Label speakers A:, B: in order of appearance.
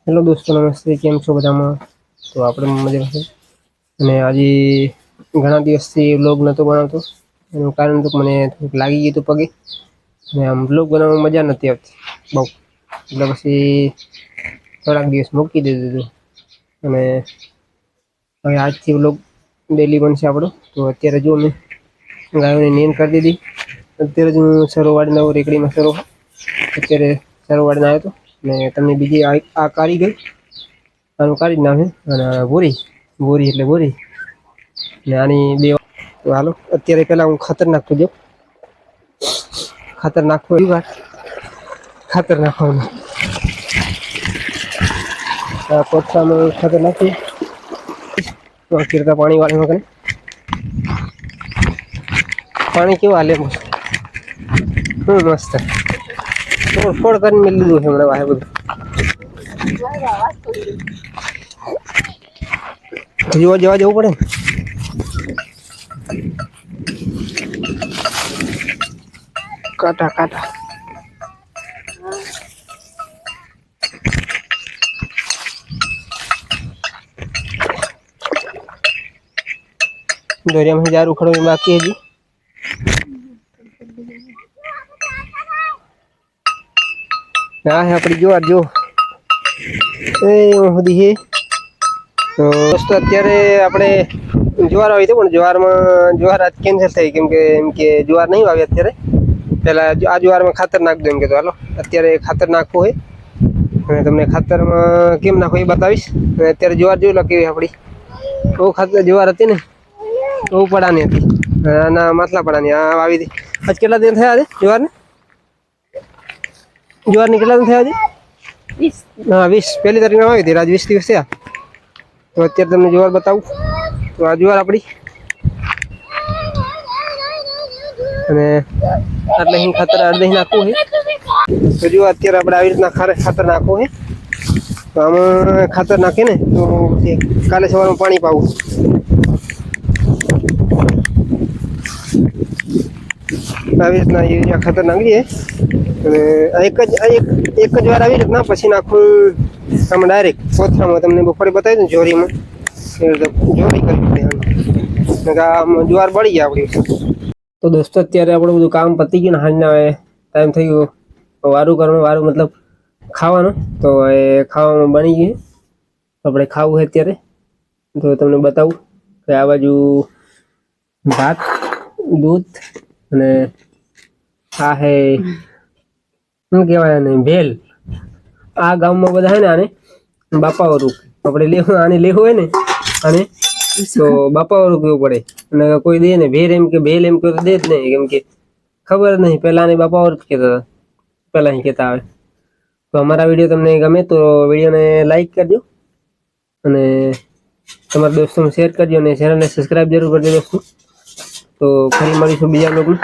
A: Hello दोस्तों, नमस्ते। केम छो बधामां? तो આપણે મજામાં છે અને આજે ઘણા દિવસથી વ્લોગ નહોતો બનાવતો. એનું કારણ તો મને થોડુંક લાગી ગયું હતું પગે અને આમ વ્લોગ બનાવવામાં મજા નથી આવતી બહુ. એટલે પછી થોડાક દિવસ મૂકી દીધું હતું અને હવે આજથી વ્લોગ ડેલી બનશે આપણો. તો અત્યારે જો મેં ગાયોની નીંદ કરી દીધી. અત્યારે જ હું સરોવાડીને રેકડીમાં અત્યારે સરોવાડીને આવ્યો હતો ને તમને બીજી આ કાઢી ગઈ. આનું કાઢી જ નાખે અને બોરી એટલે બોરી ને આની બે. તો હાલો અત્યારે પહેલા હું ખાતર નાખતો જાઉં. ખાતર નાખવું એ વાત ખાતર નાખવાનું પોતાનું ખાતર નાખી કિરતા પાણી વાળીમાં કરે. પાણી કેવું હાલે મસ્ત ફોડ કરીને મેં લીધું છે હમણાં વાહે બધું. જોવા જવા જવું પડે ને. કાંટા કાંટા દોરિયામાં જાર ઉખડવાની બાકી હજી. હા હે આપણી જુવાર જો એ સુધી છે. તો દોસ્તો અત્યારે આપણે જુવાર આવી હતી પણ જુવાર આજ કેન્સલ થઈ કેમ કે જુવાર નહીં આવી અત્યારે. પહેલાં આ જુવારમાં ખાતર નાખ દો એમ કીધું. હાલો અત્યારે ખાતર નાખવું હોય અને તમને ખાતરમાં કેમ નાખવું એ બતાવીશ. અને અત્યારે જુવાર જોઈ લો કેવી આપણી બહુ ખાતર જુવાર હતી ને બહુ પડાની હતી. આના માટલા પડાની આ આવી હતી. આજ કેટલા દિન થયા છે જુવારને? જુવારની કેટલા દિન થયા છે? 20. હા 20 પહેલી તારીખમાં આવી હતી. આજ 20 દિવસ થયા. તો અત્યારે તમને જુવાર બતાવું. તો આ જુવાર આપણી અને એટલે અહીં ખાતર અડધે નાખવું છે. તો જો અત્યારે આપણે આવી રીતના ખાતર નાખવું છે. તો આમાં ખાતર નાખીએ ને તો કાલે સવારમાં પાણી પાવું. આવી રીતના યુરિયા ખાતર નાખીએ અને એક જ વાર આવી રીતના પછી નાખું આમાં ડાયરેક્ટ કોથળામાં. તમને બપોરે બતાવી દઉં જોરીમાં જોરી કરી આમ જુવાર બળી ગયા આપણી. તો દોસ્તો અત્યારે આપણું બધું કામ પતી ગયું ને હાલના ટાઈમ થઈ ગયો વારું કરવાનું. વારું મતલબ ખાવાનું. તો એ ખાવામાં બની ગયું. આપણે ખાવું છે અત્યારે. તો તમને બતાવું કે આ બાજુ ભાત દૂધ અને આ હે શું કહેવાય ને ભેલ. આ ગામમાં બધા છે ને આને બાપાવાળું આપણે લેવું આને લેવું હોય ને અને તો બાપાવાળું કેવું પડે. અને કોઈ દે ને ભેલ એમ કે દે જ નહીં કેમ કે ખબર જ નહીં. પહેલાં આને બાપાવાળું જ કહેતા હતા. પહેલાં અહીં કહેતા આવે. તો અમારા વિડીયો તમને ગમે તો વિડીયોને લાઈક કરજો અને તમારા દોસ્તોને શેર કરજો અને ચેનલને સબસ્ક્રાઈબ જરૂર કરજો દોસ્તો. તો ફરી મળીશું બીજા બ્લોગમાં.